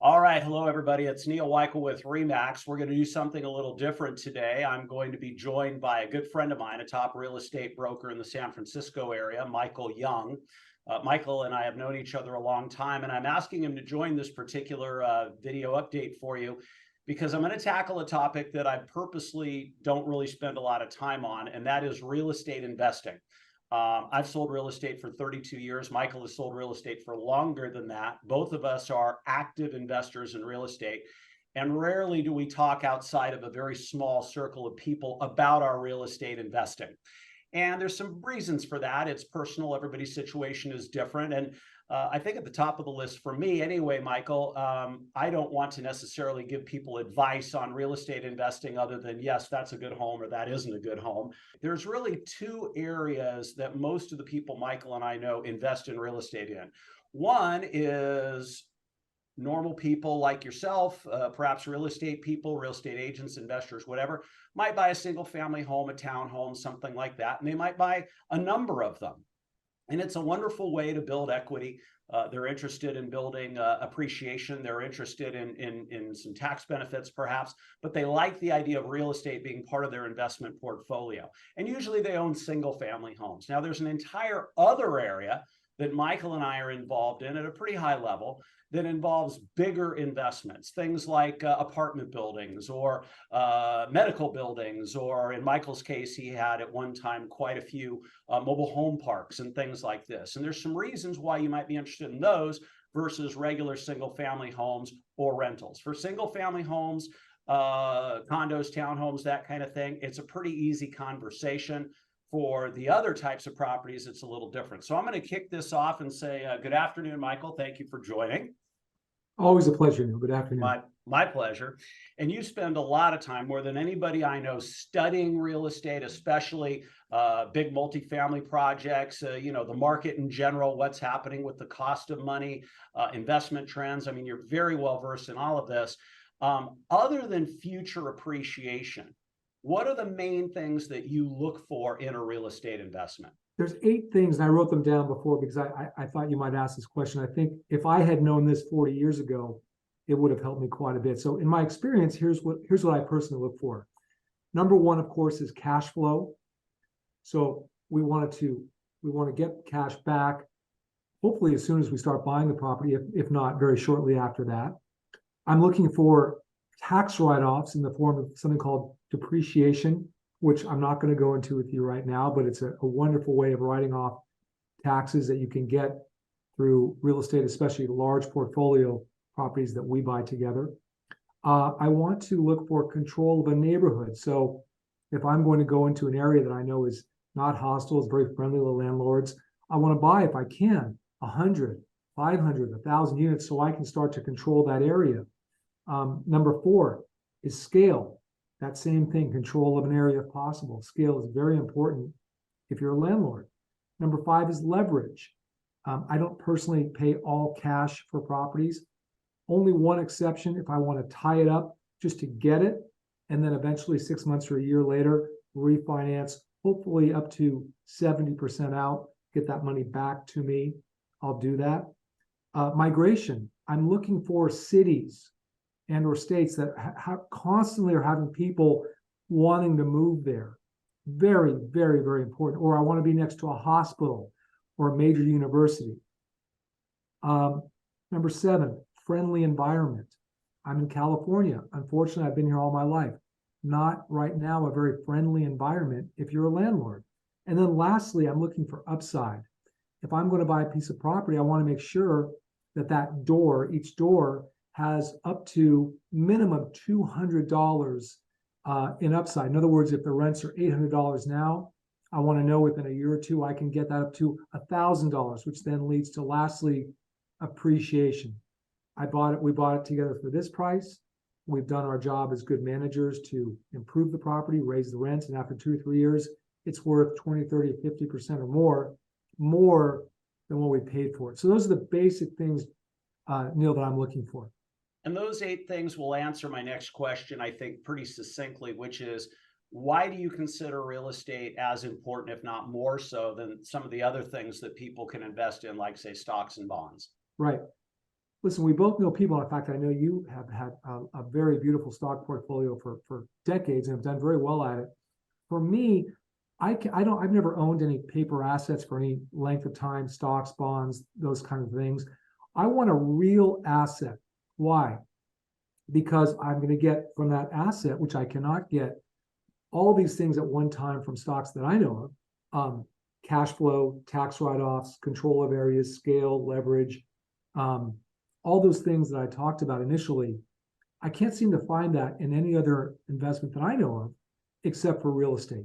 All right. Hello, everybody. It's Neil Weichel with Remax. We're going to do something a little different today. I'm going to be joined by a good friend of mine, a top real estate broker in the San Francisco area, Michael Young. Michael and I have known each other a long time, and I'm asking him to join this particular video update for you because I'm going to tackle a topic that I purposely don't really spend a lot of time on, and that is real estate investing. I've sold real estate for 32 years. Michael has sold real estate for longer than that. Both of us are active investors in real estate. And rarely do we talk outside of a very small circle of people about our real estate investing. And there's some reasons for that. It's personal. Everybody's situation is different. And I think at the top of the list for me anyway, Michael, I don't want to necessarily give people advice on real estate investing other than, yes, that's a good home or that isn't a good home. There's really two areas that most of the people Michael and I know invest in real estate in. One is normal people like yourself, perhaps real estate people, real estate agents, investors, whatever, might buy a single family home, a townhome, something like that. And they might buy a number of them. And it's a wonderful way to build equity. They're interested in building appreciation. They're interested in some tax benefits, perhaps, but they like the idea of real estate being part of their investment portfolio. And usually they own single family homes. Now, there's an entire other area that Michael and I are involved in at a pretty high level that involves bigger investments, things like apartment buildings or medical buildings, or in Michael's case, he had at one time quite a few mobile home parks and things like this. And there's some reasons why you might be interested in those versus regular single family homes or rentals. For single family homes, condos, townhomes, that kind of thing, it's a pretty easy conversation. For the other types of properties, it's a little different. So I'm going to kick this off and say, good afternoon, Michael. Thank you for joining. Always a pleasure, Neil. Good afternoon. My pleasure. And you spend a lot of time, more than anybody I know, studying real estate, especially big multifamily projects, the market in general, what's happening with the cost of money, investment trends. I mean, you're very well versed in all of this. Other than future appreciation, what are the main things that you look for in a real estate investment? There's 8 things, and I wrote them down before because I thought you might ask this question. I think if I had known this 40 years ago, it would have helped me quite a bit. So in my experience, here's what I personally look for. Number one, of course, is cash flow. So we want to get cash back, hopefully as soon as we start buying the property, if not very shortly after that. I'm looking for tax write-offs in the form of something called depreciation, which I'm not going to go into with you right now, but it's a wonderful way of writing off taxes that you can get through real estate, especially large portfolio properties that we buy together. I want to look for control of a neighborhood. So if I'm going to go into an area that I know is not hostile, is very friendly to landlords, I want to buy, if I can, 100, 500, 1,000 units so I can start to control that area. Number 4 is scale. That same thing, control of an area if possible. Scale is very important if you're a landlord. Number 5 is leverage. I don't personally pay all cash for properties. Only one exception, if I want to tie it up just to get it, and then eventually 6 months or a year later, refinance, hopefully up to 70% out, get that money back to me, I'll do that. Migration. I'm looking for cities and or states that constantly are having people wanting to move there. Very, very, very important. Or I want to be next to a hospital or a major university. Number 7, friendly environment. I'm in California. Unfortunately, I've been here all my life. Not right now a very friendly environment if you're a landlord. And then lastly, I'm looking for upside. If I'm going to buy a piece of property, I want to make sure that door, each door, has up to minimum $200 in upside. In other words, if the rents are $800 now, I want to know within a year or two, I can get that up to $1,000, which then leads to lastly, appreciation. We bought it together for this price. We've done our job as good managers to improve the property, raise the rents, and after 2 or 3 years, it's worth 20, 30, 50% or more than what we paid for it. So those are the basic things, Neil, that I'm looking for. And those 8 things will answer my next question, I think, pretty succinctly, which is, why do you consider real estate as important, if not more so, than some of the other things that people can invest in, like, say, stocks and bonds? Right. listen, we both know people. In fact, I know you have had a very beautiful stock portfolio for decades and have done very well at it. For me, I've never owned any paper assets for any length of time, stocks, bonds, those kind of things. I want a real asset. Why? Because I'm going to get from that asset, which I cannot get all these things at one time from stocks that I know of, cash flow, tax write-offs, control of areas, scale, leverage, all those things that I talked about initially. I can't seem to find that in any other investment that I know of, except for real estate.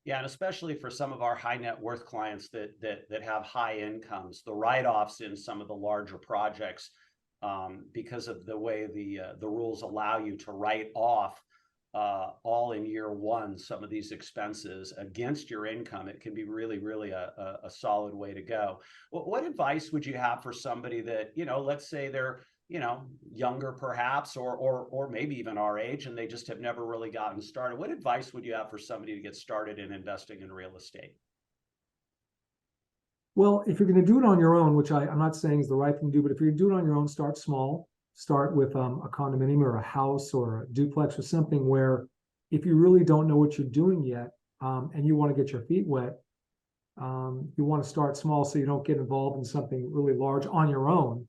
Yeah, and especially for some of our high net worth clients that have high incomes, the write-offs in some of the larger projects, because of the way the rules allow you to write off all in year one some of these expenses against your income, it can be really a solid way to go. What advice would you have for somebody that, let's say they're younger perhaps, or maybe even our age, and they just have never really gotten started? What advice would you have for somebody to get started in investing in real estate? Well, if you're going to do it on your own, which I'm not saying is the right thing to do, but if you're doing it on your own, start small. Start with a condominium or a house or a duplex or something where, if you really don't know what you're doing yet, and you want to get your feet wet, you want to start small so you don't get involved in something really large on your own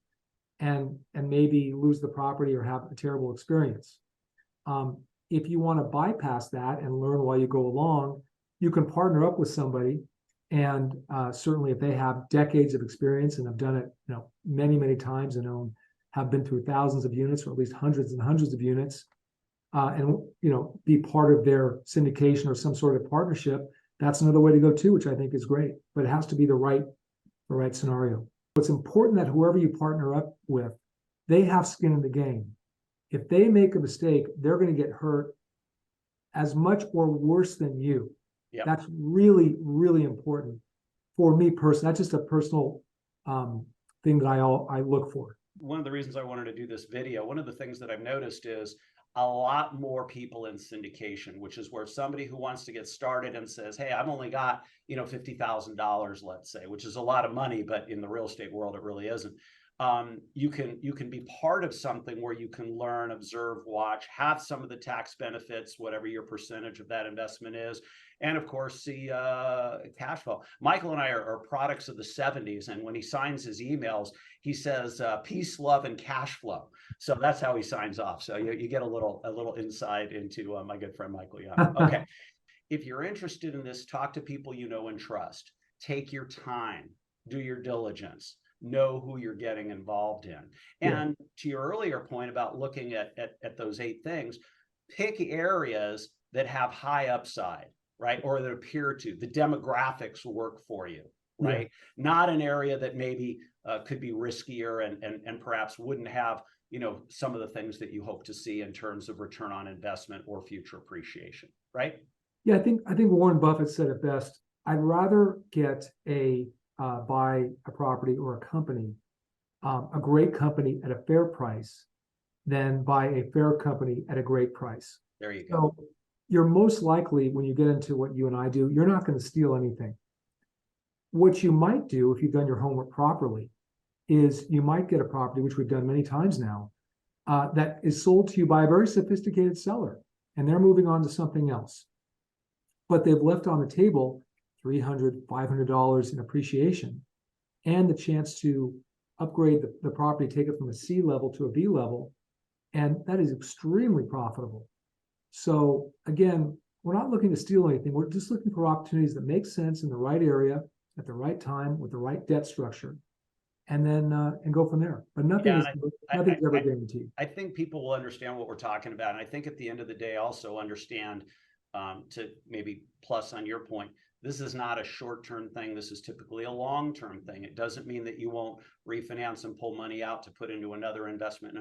and maybe lose the property or have a terrible experience. If you want to bypass that and learn while you go along, you can partner up with somebody. And certainly if they have decades of experience and have done it, many times and have been through thousands of units, or at least hundreds and hundreds of units, and be part of their syndication or some sort of partnership, that's another way to go too, which I think is great. But it has to be the right scenario. It's important that whoever you partner up with, they have skin in the game. If they make a mistake, they're going to get hurt as much or worse than you. Yep. That's really important for me personally. That's just a personal thing that I look for. One of the reasons I wanted to do this video, one of the things that I've noticed is a lot more people in syndication, which is where somebody who wants to get started and says, hey, I've only got, $50,000, let's say, which is a lot of money, but in the real estate world, it really isn't. You can be part of something where you can learn, observe, watch, have some of the tax benefits, whatever your percentage of that investment is, and of course see cash flow. Michael and I are products of the 70s, and when he signs his emails, he says peace, love, and cash flow. So that's how he signs off. So you get a little insight into my good friend Michael Young. Okay, if you're interested in this, talk to people you know and trust. Take your time, do your diligence. Know who you're getting involved in. And to your earlier point about looking at those 8 things, pick areas that have high upside, right? Or that appear to. The demographics work for you, right? Yeah. Not an area that maybe could be riskier and perhaps wouldn't have, some of the things that you hope to see in terms of return on investment or future appreciation, right? Yeah, I think Warren Buffett said it best. I'd rather get buy a property or a company, a great company at a fair price, than buy a fair company at a great price. There you go. So you're most likely, when you get into what you and I do, you're not going to steal anything. What you might do, if you've done your homework properly, is you might get a property, which we've done many times now, that is sold to you by a very sophisticated seller, and they're moving on to something else. But they've left on the table $300, $500 in appreciation, and the chance to upgrade the property, take it from a C level to a B level, and that is extremely profitable. So again, we're not looking to steal anything. We're just looking for opportunities that make sense in the right area at the right time with the right debt structure, and then and go from there. But nothing's ever guaranteed. I think people will understand what we're talking about, and I think at the end of the day, also understand to maybe plus on your point. This is not a short-term thing. This is typically a long-term thing. It doesn't mean that you won't refinance and pull money out to put into another investment,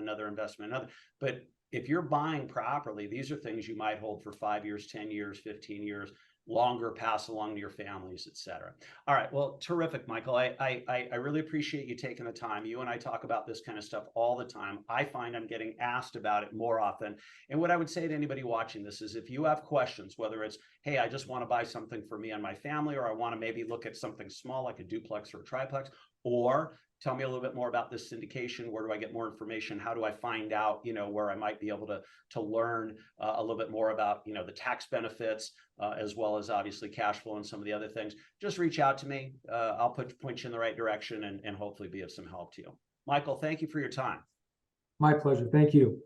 But if you're buying properly, these are things you might hold for 5 years, 10 years, 15 years, longer, pass along to your families, et cetera. All right. Well, terrific, Michael. I really appreciate you taking the time. You and I talk about this kind of stuff all the time. I find I'm getting asked about it more often. And what I would say to anybody watching this is, if you have questions, whether it's, hey, I just want to buy something for me and my family, or I want to maybe look at something small like a duplex or a triplex, or tell me a little bit more about this syndication. Where do I get more information? How do I find out, where I might be able to learn a little bit more about, the tax benefits, as well as obviously cash flow and some of the other things? Just reach out to me. I'll point you in the right direction and hopefully be of some help to you. Michael, thank you for your time. My pleasure. Thank you.